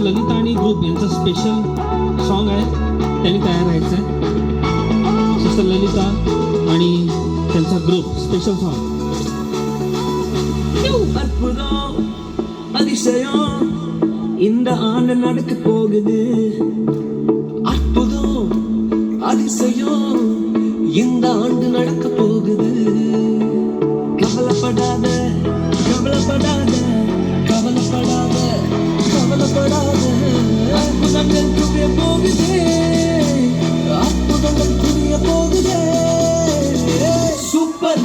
ललिता आणि ग्रुप यांचं special song आहे, त्यांनी तयार व्हायचं आहे. सिस्टर ललिता आणि त्यांचा ग्रुप स्पेशल सॉन्ग. அற்புதம் அதிசயம் இந்த ஆண்டு நடக்க போகுது. அற்புதம் அதிசயம் இந்த ஆண்டு நடக்க போகுது. கவலைப்படாத கவலைப்படாத கவலைப்படாத கவலைப்படாத. அற்புதங்கள் புரிய போகுது, அற்புதங்கள் புரிய போகுது. சூப்பர்